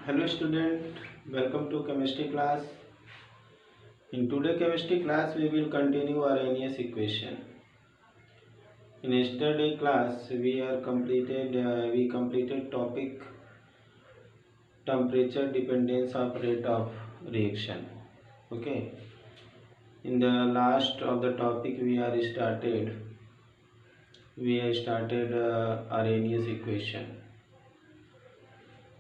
Hello student, welcome to chemistry class. In today chemistry class we will continue Arrhenius equation. In yesterday class we completed topic temperature dependence of rate of reaction. Okay. In the last of the topic we started Arrhenius equation,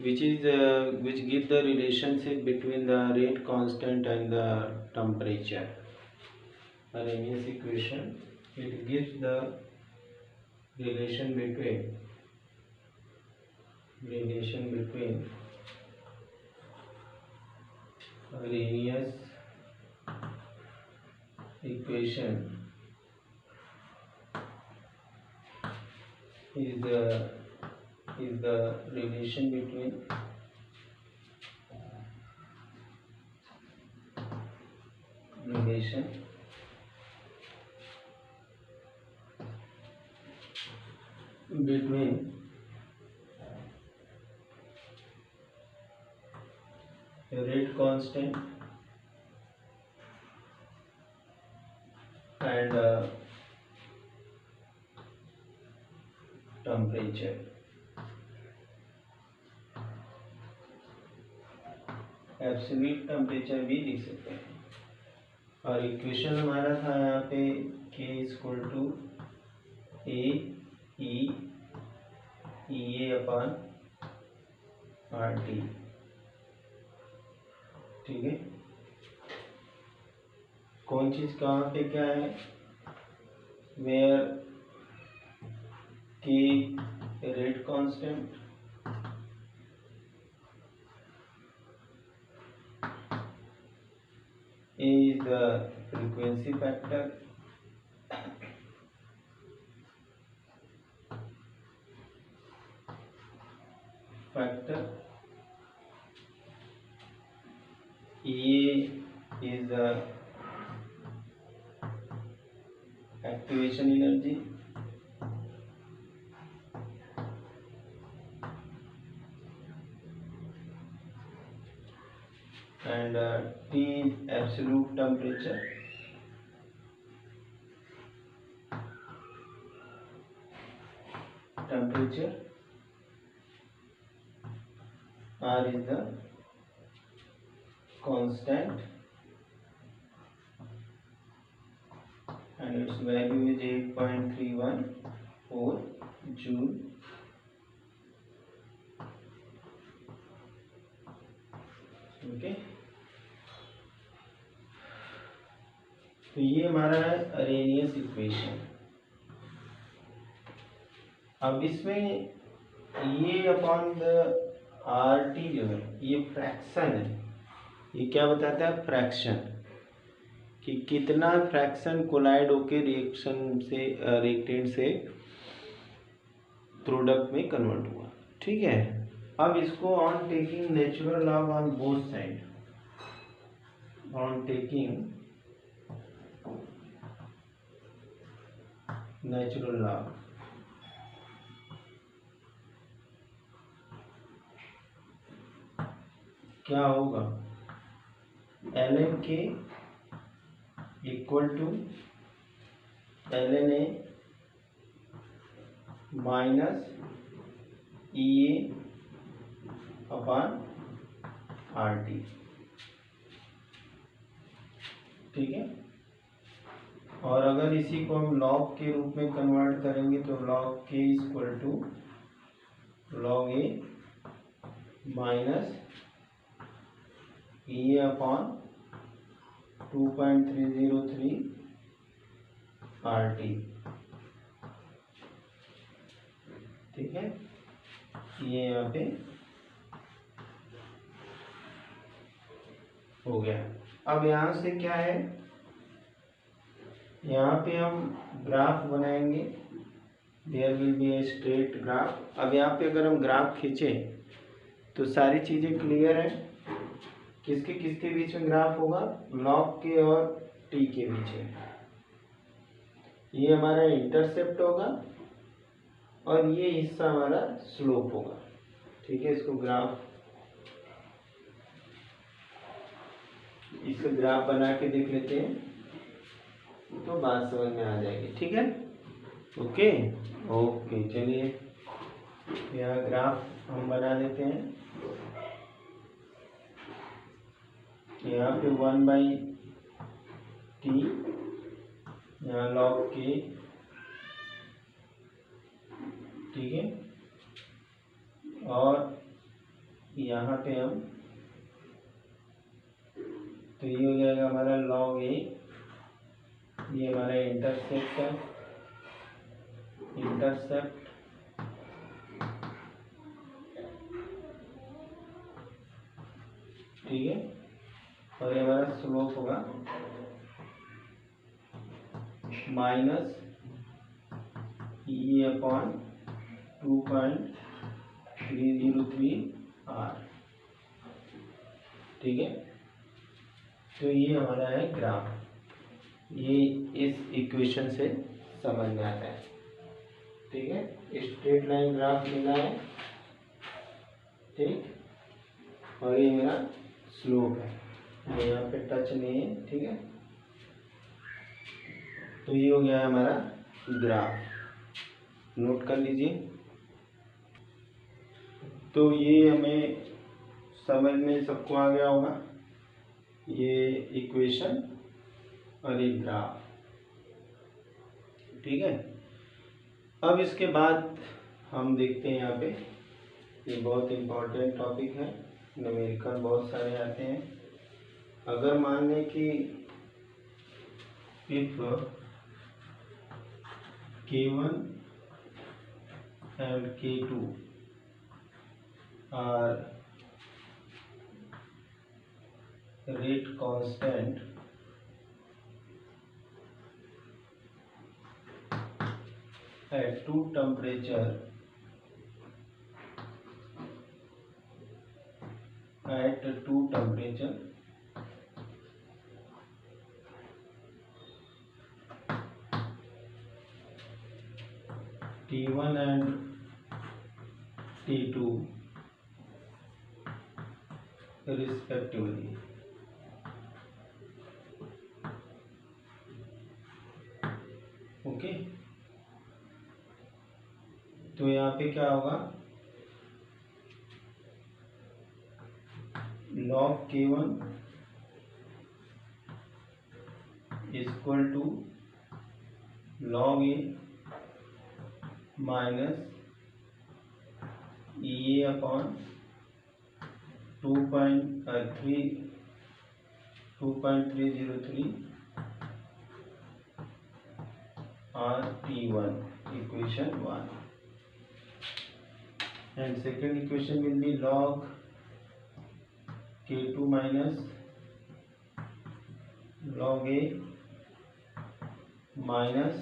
which give the relationship between the rate constant and the temperature. Arrhenius equation, it gives the relation between Arrhenius equation is the relation between rate constant and temperature. Absolute temperature भी लिख सकते हैं। और equation हमारा था यहाँ पे K equal to A E upon R T. ठीक है, कौन चीज कहाँ पे क्या है, where K rate constant A is the frequency factor, E is the activation energy, and T is absolute temperature. R is the constant and its value is 8.314 Joule. Okay, तो ये हमारा है अरेनियस इक्वेशन। अब इसमें ये upon the R T जो है ये फ्रैक्शन है। ये क्या बताता है, फ्रैक्शन, कि कितना फ्रैक्शन कोलाइड होके रिएक्टेंट से प्रोडक्ट में कन्वर्ट हुआ। ठीक है, अब इसको on taking natural log on both side, on taking natural log, क्या होगा, ln k equal to ln a minus EA upon RT। ठीक है, और अगर इसी को हम लॉग के रूप में कन्वर्ट करेंगे तो log k equal to log a minus EA upon 2.303 RT। ठीक है, ये यहाँ पे हो गया। अब यहाँ से क्या है, यहाँ पे हम ग्राफ बनाएंगे, there will be a straight graph. अब यहाँ पे अगर हम ग्राफ खींचे तो सारी चीजें क्लियर है। किसके किसके बीच में ग्राफ होगा, लॉग के और टी के बीच में। ये हमारा इंटरसेप्ट होगा और ये हिस्सा हमारा स्लोप होगा। ठीक है, इसको ग्राफ इसका ग्राफ बना के देख लेते हैं तो बात समझ में आ जाएगी। ठीक है, ओके ओके। चलिए यहाँ ग्राफ हम बना देते हैं। यहाँ पे 1/t, यहाँ log k, ठीक है, और यहाँ पे हम, तो ये हो जाएगा हमारा log a, ये हमारा इंटरसेप्ट है, इंटरसेप्ट, ठीक है, और ये हमारा स्लोप होगा माइनस e अपॉन 2.303 r। ठीक है, तो ये हमारा है ग्राफ, ये इस इक्वेशन से समझ में आता है। ठीक है, स्ट्रेट लाइन ग्राफ मिला है, ठीक, और ये मेरा स्लोप है, ये यहाँ पे टच नहीं है। ठीक है, तो ये हो गया है हमारा ग्राफ, नोट कर लीजिए। तो ये हमें समझ में सबको आ गया होगा, ये इक्वेशन और ये ग्राफ। ठीक है, अब इसके बाद हम देखते हैं यहाँ पे, ये बहुत इम्पोर्टेंट टॉपिक है, न्यूमेरिकल बहुत सारे आते हैं। अगर मान लें कि if k1 and k2 are rate constant at two temperature T1 and T2 respectively, okay. तो यहाँ पे क्या होगा, log k1 equal to log a minus e a upon 2.303 RT1, equation 1, and second equation will be log k2 minus log a minus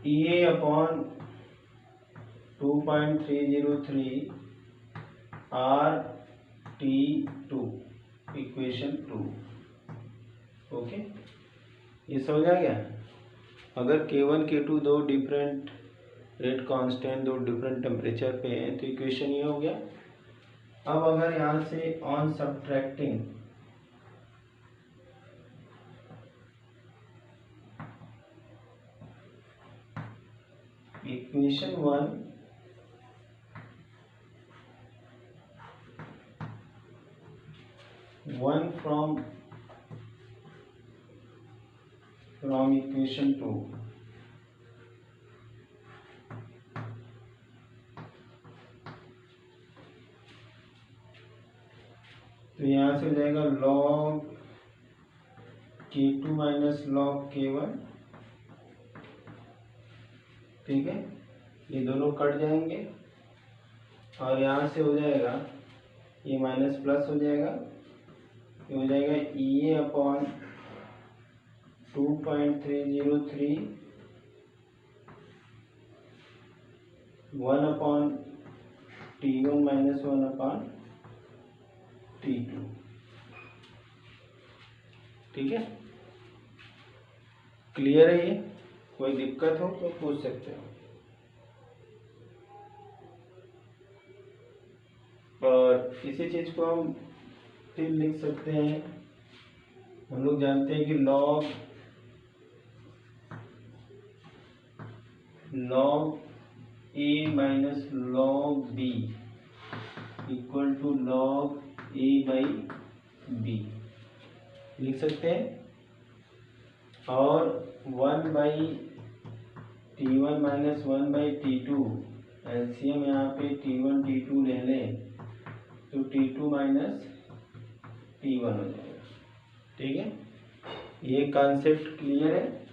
EA upon 2.303 RT2, equation 2, okay. ये समझ आ गया। अगर K1 K2 दो डिफरेंट रेट कांस्टेंट, दो different temperature पे हैं, तो equation ये हो गया। अब अगर यहाँ से on subtracting equation 1 from equation 2, तो यहाँ से हो जाएगा log k2 minus log k1, ठीक है, ये दोनों कट जाएंगे और यहाँ से हो जाएगा ये माइनस प्लस हो जाएगा, ये हो जाएगा EA upon 2.303 1 upon T1 minus 1 upon T2, ठीक है। क्लियर है ये? कोई दिक्कत हो तो पूछ सकते हो। और इसी चीज को हम स्टिल लिख सकते हैं, हम लोग जानते हैं कि log A minus log B equal to log A by B लिख सकते हैं। और 1/T1 माइनस 1/T2 एलसीएम यहाँ पे T1 T2 ले लें तो T2 माइनस T1 हो जाएगा। ठीक है, ये कॉन्सेप्ट क्लियर है,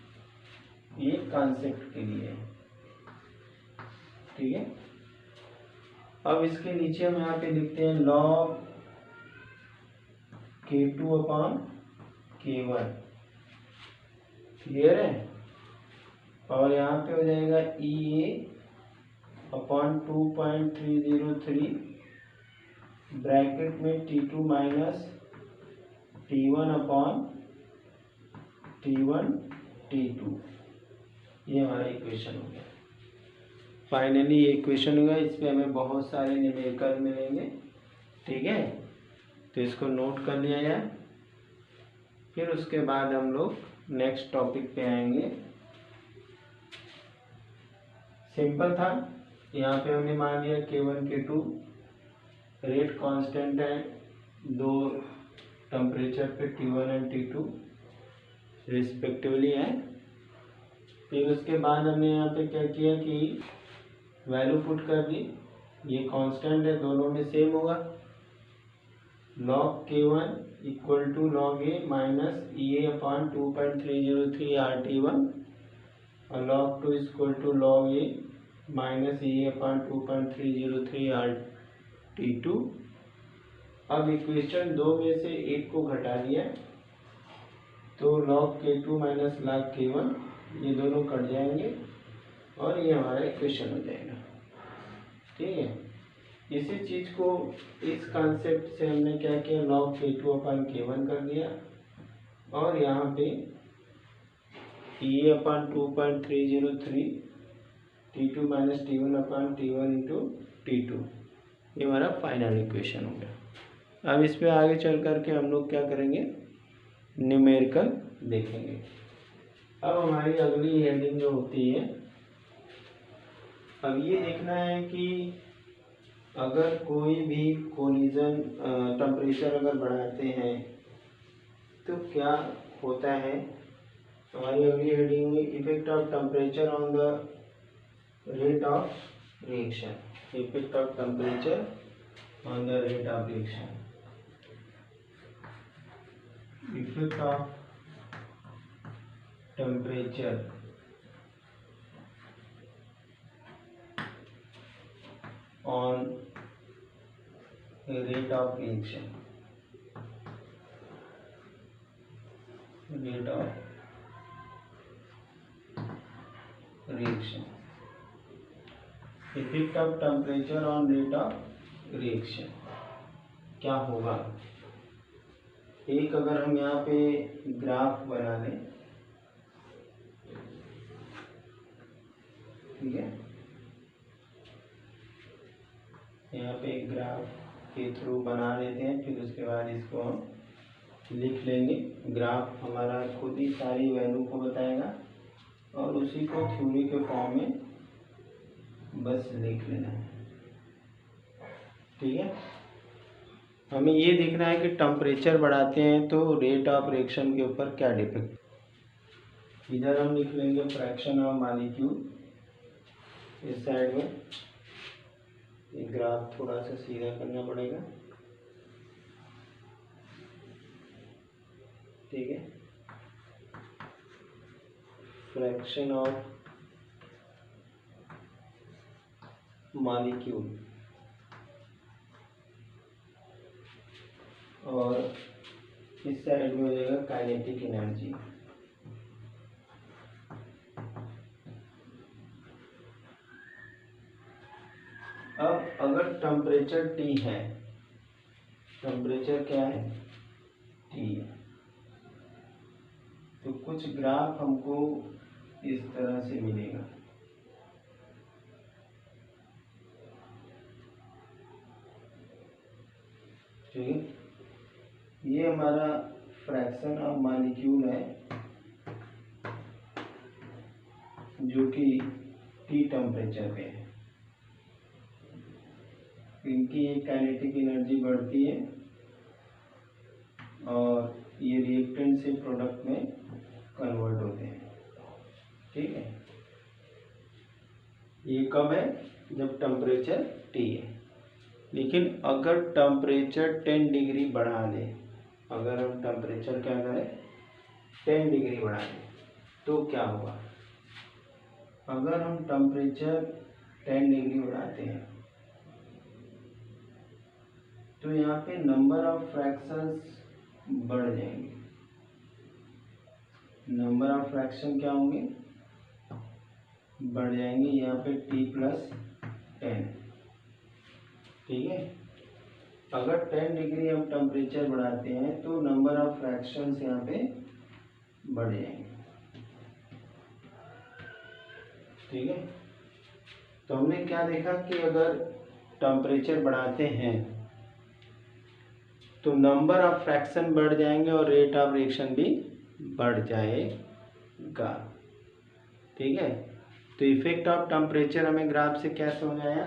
ये कॉन्सेप्ट क्लियर है। ठीक है, अब इसके नीचे हम यहाँ पे लिखते हैं log K2 upon K1, clear है। और यहाँ पे हो जाएगा EA अपॉन 2.303 ब्रैकेट में T2 minus T1 upon T1 T2, ये हमारा इक्वेशन हो गया। फाइनली ये इक्वेशन होगा, इस पे हमें बहुत सारे न्यूमेरिकल मिलेंगे। ठीक है, तो इसको नोट कर लिया जाए। फिर उसके बाद हम लोग नेक्स्ट टॉपिक पे आएंगे। सिंपल था, यहाँ पे हमने मान लिया K1 K2 रेट कांस्टेंट है, दो टेम्परेचर पे T1 एंड T2 रिस्पेक्टिवली है। फिर उसके बाद हमने यहाँ पे क्या किया कि वैल्यू पुट कर दी, ये कांस्टेंट है, दोनों में सेम होगा। log K1 equal to log A minus EA upon 2.303 RT1 और log 2 equal to log A minus EA upon 2.303 RT2। अब इक्वेशन 2 में से एक को घटा दिया तो log K2 minus log K1 ये दोनों कट जाएंगे और ये हमारा इक्वेशन हो जाएगा। ठीक है, इसी चीज़ को इस कॉन्सेप्ट से हमने क्या किया, log K2 अपन K1 कर दिया और यहाँ पे EA अपन 2.303 T2 माइनस T1 अपन T1 इंटू T2, ये हमारा फाइनल इक्वेशन हो गया। अब इस पे आगे चल करके हम लोग क्या करेंगे, न्यूमेरिकल देखेंगे। अब हमारी अगली हेडिंग जो होती है, अब ये देखना है कि अगर कोई भी कोलिजन टेम्परेचर अगर बढ़ाते हैं तो क्या होता है। हमारी अगली हेडिंग में effect of temperature on the rate of reaction, effect of temperature on the rate of reaction, effect of temperature on rate of reaction, rate of reaction, effect of temperature on rate of reaction क्या होगा। एक अगर हम यहाँ पे graph बना लें, ठीक है, यहाँ पे एक ग्राफ के थ्रू बना लेते हैं, फिर उसके बाद इसको हम लिख लेंगे। ग्राफ हमारा खुद ही सारी वैल्यू को बताएगा और उसी को थ्योरी के फॉर्म में बस लिख लेना है। ठीक है, हमें ये देखना है कि टेम्परेचर बढ़ाते हैं तो रेट ऑफ रिएक्शन के ऊपर क्या डिपेंड। इधर हम लिख लेंगे फ्रैक्शन ऑफ मॉलिक्यूल, इस साइड में ये ग्राफ थोड़ा सा सीधा करना पड़ेगा। ठीक है, फ्रैक्शन ऑफ मॉलिक्यूल और इस साइड में हो जाएगा काइनेटिक एनर्जी। अब अगर टेम्परेचर T है, टेम्परेचर क्या है, T है, तो कुछ ग्राफ हमको इस तरह से मिलेगा। ठीक है, ये हमारा फ्रैक्शन ऑफ मॉलिक्यूल है जो कि T टेम्परेचर पे है। इनकी एक काइनेटिक एनर्जी बढ़ती है और ये रिएक्टेंट से प्रोडक्ट में कन्वर्ट होते हैं। ठीक है, ये कब है? जब टेम्परेचर T है। लेकिन अगर टेम्परेचर 10 डिग्री बढ़ा दें, अगर हम टेम्परेचर क्या करें 10 डिग्री बढ़ा दें तो क्या होगा? अगर हम टेम्परेचर 10 डिग्री बढ़ाते हैं तो यहाँ पे नंबर ऑफ फ्रैक्शंस बढ़ जाएंगे। नंबर ऑफ फ्रैक्शन क्या होंगे? बढ़ जाएंगे। यहाँ पे T+10। ठीक है, अगर 10 डिग्री हम टेम्परेचर बढ़ाते हैं तो नंबर ऑफ फ्रैक्शंस यहाँ पे बढ़ जाएंगे। ठीक है, तो हमने क्या देखा कि अगर टेम्परेचर बढ़ाते हैं तो नंबर ऑफ फ्रैक्शन बढ़ जाएंगे और रेट ऑफ रिएक्शन भी बढ़ जाएगा। ठीक है, तो इफेक्ट ऑफ टेम्परेचर हमें ग्राफ से क्या समझ आया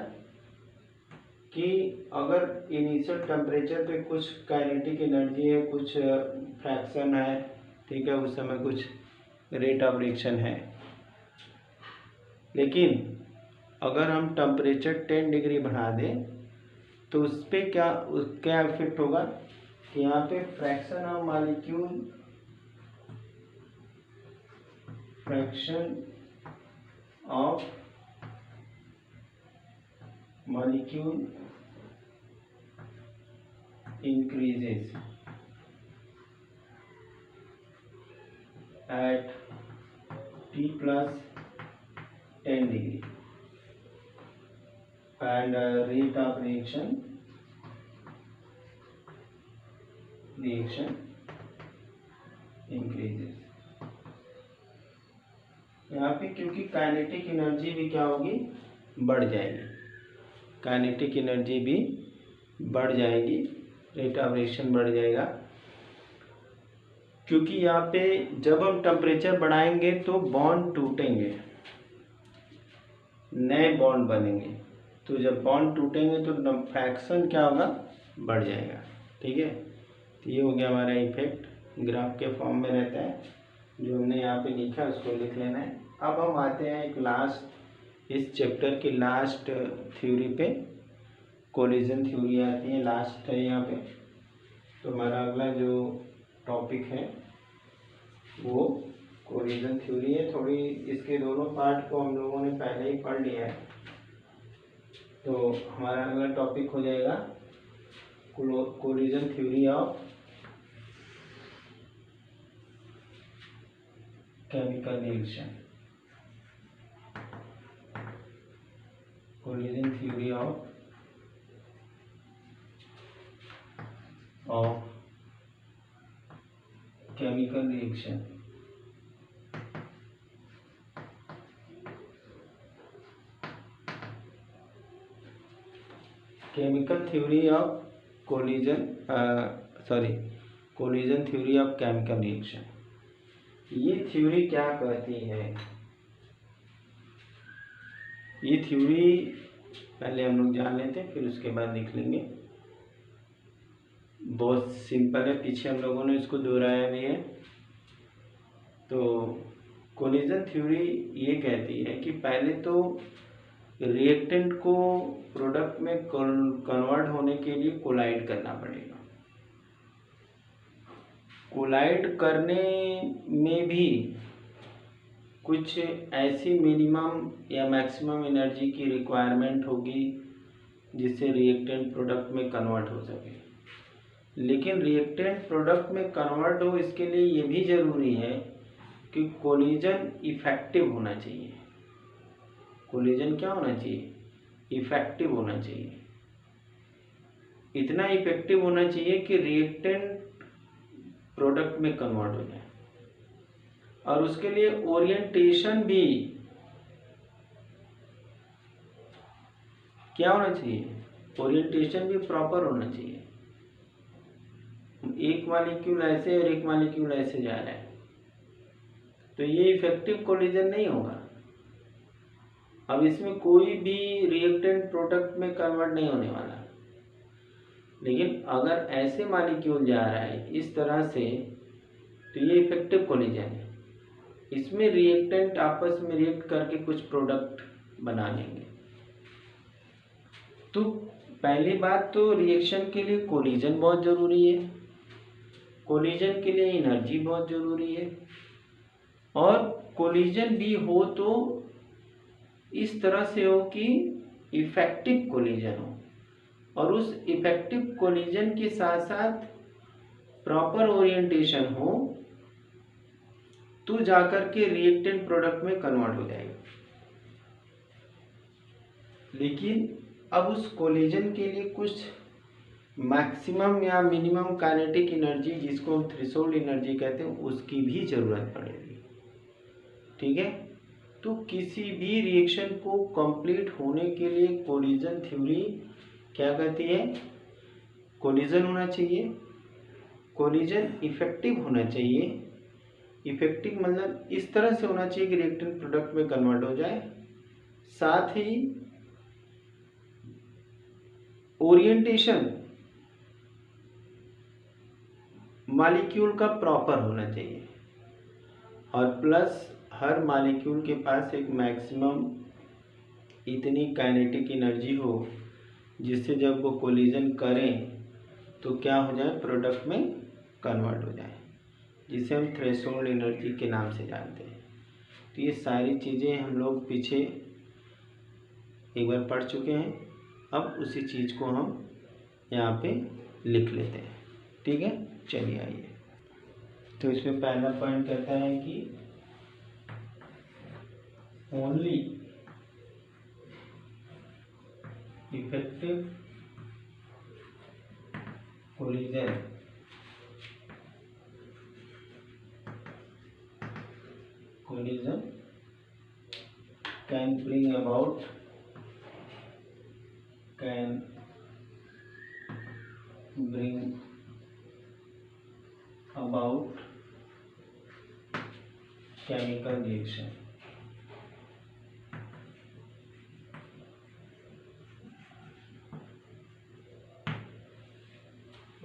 कि अगर इनिशियल टेम्परेचर पे कुछ काइनेटिक एनर्जी है, कुछ फ्रैक्शन है, ठीक है, उस समय कुछ रेट ऑफ रिएक्शन है, लेकिन अगर हम टेम्परेचर 10 डिग्री बढ़ा दें तो उस पर क्या इफेक्ट होगा कि यहाँ पे fraction of molecule increases at T+10 degree and rate of reaction increases। यहाँ पे क्योंकि काइनेटिक एनर्जी भी क्या होगी? बढ़ जाएगी। काइनेटिक एनर्जी भी बढ़ जाएगी, रेट ऑफ रिएक्शन बढ़ जाएगा, क्योंकि यहाँ पे जब हम टेम्परेचर बढ़ाएंगे तो बॉन्ड टूटेंगे, नए बॉन्ड बनेंगे। तो जब बॉन्ड टूटेंगे तो फ्रैक्शन क्या होगा? बढ़ जाएगा। ठीक है, तो ये हो गया हमारा इफेक्ट, ग्राफ के फॉर्म में रहता है। जो हमने यहाँ पे लिखा है उसको लिख लेना है। अब हम आते हैं एक लास्ट, इस चैप्टर की लास्ट थ्योरी पे, कोलिजन थ्योरी आती है, लास्ट है यहाँ पे। तो हमारा अगला जो टॉपिक है वो कोलिजन थ्योरी है। थोड़ी इसके दोनों पार्ट को हम लोगों ने पहले ही पढ़ लिया है, तो हमारा अगला टॉपिक हो जाएगा collision theory of chemical reaction. Collision theory of chemical reaction. Chemical theory of collision theory of chemical reaction. ये थ्योरी क्या कहती है? ये थ्योरी पहले हम लोग जान लेते हैं, फिर उसके बाद लिख लेंगे। बहुत सिंपल है, पीछे हम लोगों ने इसको दोहराया भी है। तो कोलिजन थ्योरी ये कहती है कि पहले तो रिएक्टेंट को प्रोडक्ट में कन्वर्ट होने के लिए कोलाइड करना पड़ेगा। कोलाइड करने में भी कुछ ऐसी मिनिमम या मैक्सिमम एनर्जी की रिक्वायरमेंट होगी जिससे रिएक्टेंट प्रोडक्ट में कन्वर्ट हो सके। लेकिन रिएक्टेंट प्रोडक्ट में कन्वर्ट हो, इसके लिए ये भी ज़रूरी है कि कोलिजन इफेक्टिव होना चाहिए। कोलिजन क्या होना चाहिए? इफेक्टिव होना चाहिए। इतना इफेक्टिव होना चाहिए कि रिएक्टेंट प्रोडक्ट में कन्वर्ट हो जाए, और उसके लिए ओरिएंटेशन भी क्या होना चाहिए? ओरिएंटेशन भी प्रॉपर होना चाहिए। एक मॉलिक्यूल ऐसे और एक मॉलिक्यूल ऐसे जा रहा है, तो ये इफेक्टिव कोलिजन नहीं होगा। अब इसमें कोई भी रिएक्टेंट प्रोडक्ट में कन्वर्ट नहीं होने वाला। लेकिन अगर ऐसे मॉलिक्यूल जा रहा है इस तरह से, तो ये इफेक्टिव कोलिजन है। इसमें रिएक्टेंट आपस में रिएक्ट करके कुछ प्रोडक्ट बना लेंगे। तो पहली बात तो रिएक्शन के लिए कोलिजन बहुत ज़रूरी है, कोलिजन के लिए एनर्जी बहुत ज़रूरी है, और कोलिजन भी हो तो इस तरह से हो कि इफेक्टिव कोलिजन हो, और उस इफेक्टिव कोलिजन के साथ साथ प्रॉपर ओरिएंटेशन हो, तो जाकर के रिएक्टेंट प्रोडक्ट में कन्वर्ट हो जाएगा। लेकिन अब उस कोलिजन के लिए कुछ मैक्सिमम या मिनिमम काइनेटिक एनर्जी, जिसको हम थ्रेशोल्ड एनर्जी कहते हैं, उसकी भी ज़रूरत पड़ेगी। ठीक है, तो किसी भी रिएक्शन को कंप्लीट होने के लिए कोलिजन थ्योरी क्या कहती है? कोलिजन होना चाहिए, कोलिजन इफेक्टिव होना चाहिए। इफेक्टिव मतलब इस तरह से होना चाहिए कि रिएक्टेंट प्रोडक्ट में कन्वर्ट हो जाए, साथ ही ओरिएंटेशन मॉलिक्यूल का प्रॉपर होना चाहिए, और प्लस हर मॉलिक्यूल के पास एक मैक्सिमम इतनी काइनेटिक एनर्जी हो जिससे जब वो कोलिजन करें तो क्या हो जाए, प्रोडक्ट में कन्वर्ट हो जाए, जिसे हम थ्रेशोल्ड एनर्जी के नाम से जानते हैं। तो ये सारी चीज़ें हम लोग पीछे एक बार पढ़ चुके हैं, अब उसी चीज़ को हम यहाँ पे लिख लेते हैं। ठीक है, चलिए आइए। तो इसमें पहला पॉइंट कहता है कि only effective collision can bring about chemical reaction।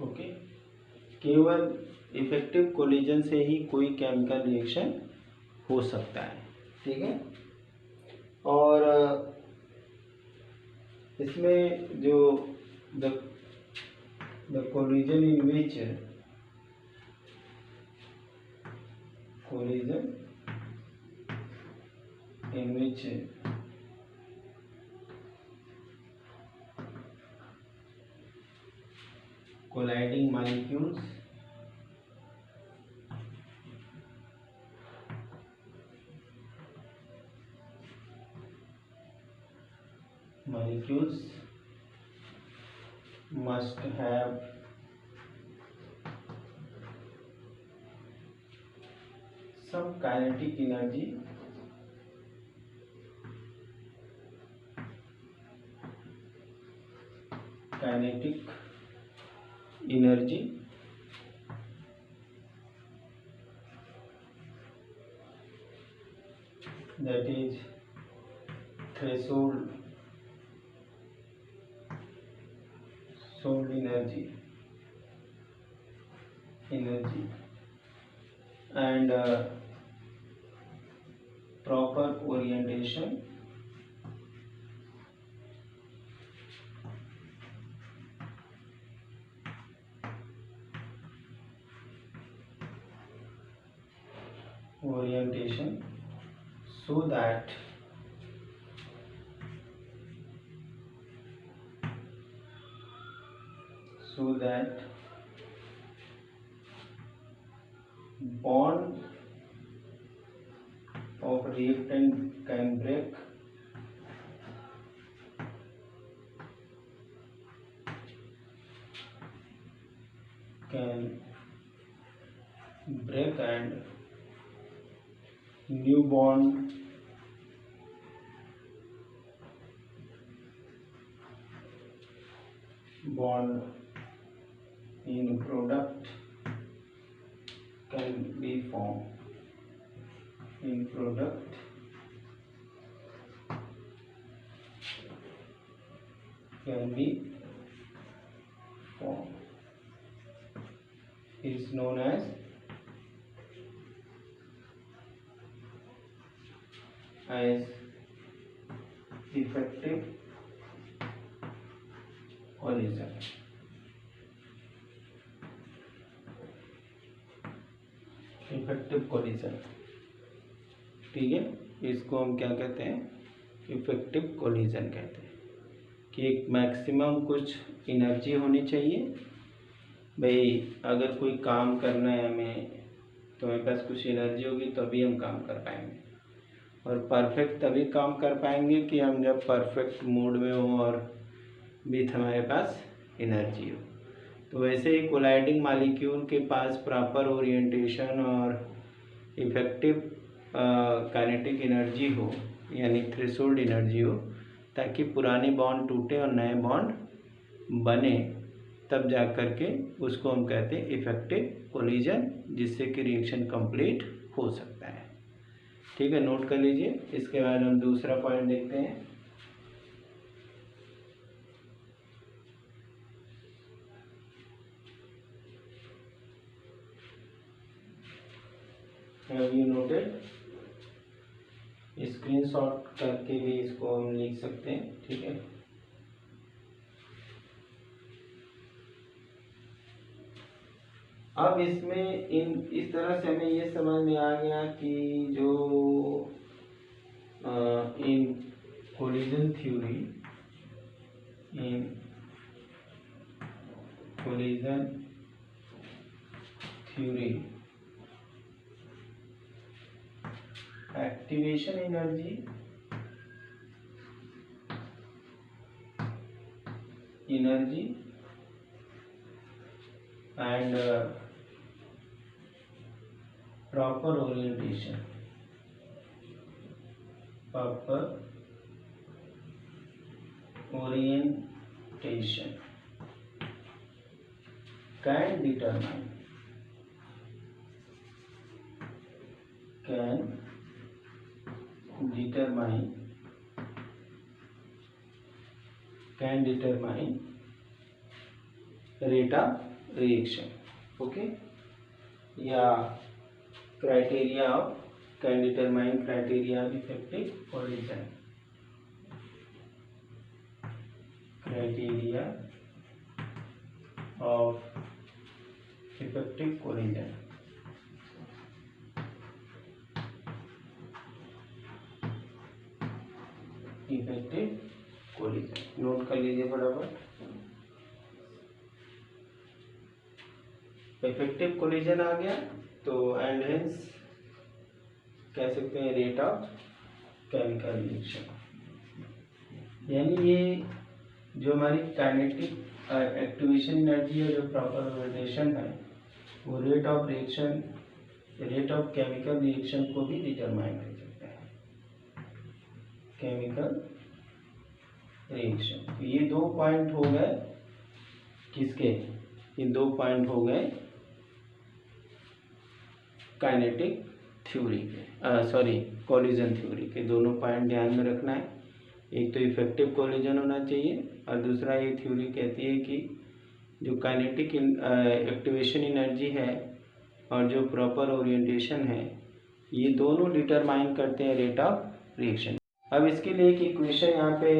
Okay, केवल इफेक्टिव कोलिजन से ही कोई केमिकल रिएक्शन हो सकता है। ठीक है, और इसमें जो the collision in which colliding molecules must have some kinetic energy that is threshold energy and proper orientation so that bond of reactant can break and new bond in product can be formed in product can be formed is known as effective collision. Effective collision, ठीक है, इसको हम क्या कहते हैं, effective collision कहते हैं कि एक मैक्सिमम कुछ एनर्जी होनी चाहिए। भाई अगर कोई काम करना है हमें तो हमारे पास कुछ एनर्जी होगी तभी हम काम कर पाएंगे, और परफेक्ट तभी काम कर पाएंगे कि हम जब परफेक्ट मूड में हो और विथ हमारे पास एनर्जी हो। तो वैसे ही कोलाइडिंग मॉलिक्यूल के पास प्रॉपर ओरिएंटेशन और इफेक्टिव काइनेटिक एनर्जी हो, यानी थ्रेशोल्ड एनर्जी हो, ताकि पुराने बॉन्ड टूटे और नए बॉन्ड बने, तब जा कर के उसको हम कहते हैं इफेक्टिव कोलिजन, जिससे कि रिएक्शन कंप्लीट हो सकता है। ठीक है, नोट कर लीजिए। इसके बाद हम दूसरा पॉइंट देखते हैं। Have you noted? स्क्रीनशॉट करके भी इसको हम लिख सकते हैं, ठीक है। अब इसमें इस तरह से हमें ये समझ में आ गया कि जो in collision theory activation energy and proper orientation can determine rate of reaction, okay, या criteria of can determine criteria of effective collision, criteria of effective collision। Effective collision note कर लीजिए फटाफट। इफेक्टिव कोलिजन आ गया तो and hence कह सकते हैं rate of chemical reaction, यानी ये जो हमारी काइनेटिक एक्टिवेशन एनर्जी है, जो प्रॉपर ओरिएंटेशन है, वो रेट ऑफ केमिकल रिएक्शन को भी डिटरमाइन कर सकता है, केमिकल रिएक्शन। तो ये 2 पॉइंट हो गए किसके, ये 2 पॉइंट हो गए काइनेटिक थ्योरी के, कोलिजन थ्योरी के। दोनों पॉइंट ध्यान में रखना है, एक तो इफेक्टिव कोलिजन होना चाहिए, और दूसरा ये थ्योरी कहती है कि जो काइनेटिक एक्टिवेशन एनर्जी है और जो प्रॉपर ओरिएंटेशन है, ये दोनों डिटरमाइन करते हैं रेट ऑफ रिएक्शन। अब इसके लिए एक इक्वेशन यहाँ पे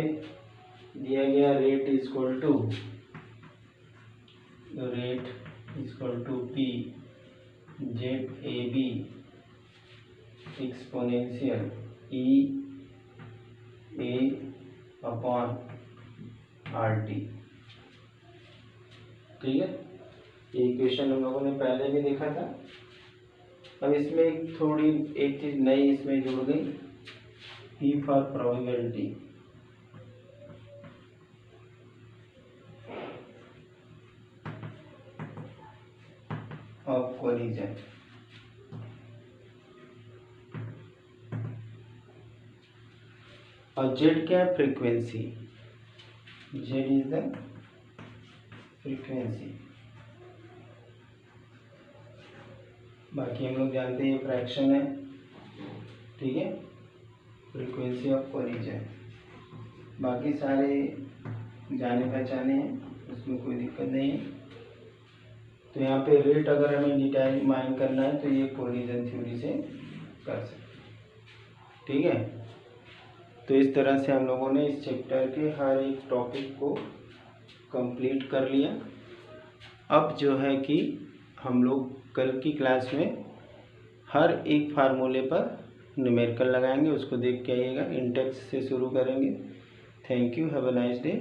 दिया गया, rate equal to P ZAB exponential EA/RT, ठीक है। ये इक्वेशन हम लोगों ने पहले भी देखा था। अब इसमें एक चीज नई इसमें जुड़ गई, P for probability, of collision, और Z क्या है, frequency, Z is the frequency बाकी हम लोग जानते हैं ये फ्रैक्शन है, ठीक है, फ्रीक्वेंसी ऑफ कोलिजन, बाकी सारे जाने पहचाने हैं, उसमें कोई दिक्कत नहीं है। तो यहाँ पे रेट अगर हमें डिटरमाइन करना है तो ये कोलिजन थ्योरी से कर सकते, ठीक है। तो इस तरह से हम लोगों ने इस चैप्टर के हर एक टॉपिक को कंप्लीट कर लिया। अब जो है कि हम लोग कल की क्लास में हर एक फार्मूले पर न्यूमेरिकल लगाएंगे, उसको देख के आइएगा। इंडेक्स से शुरू करेंगे। Thank you, have a nice day.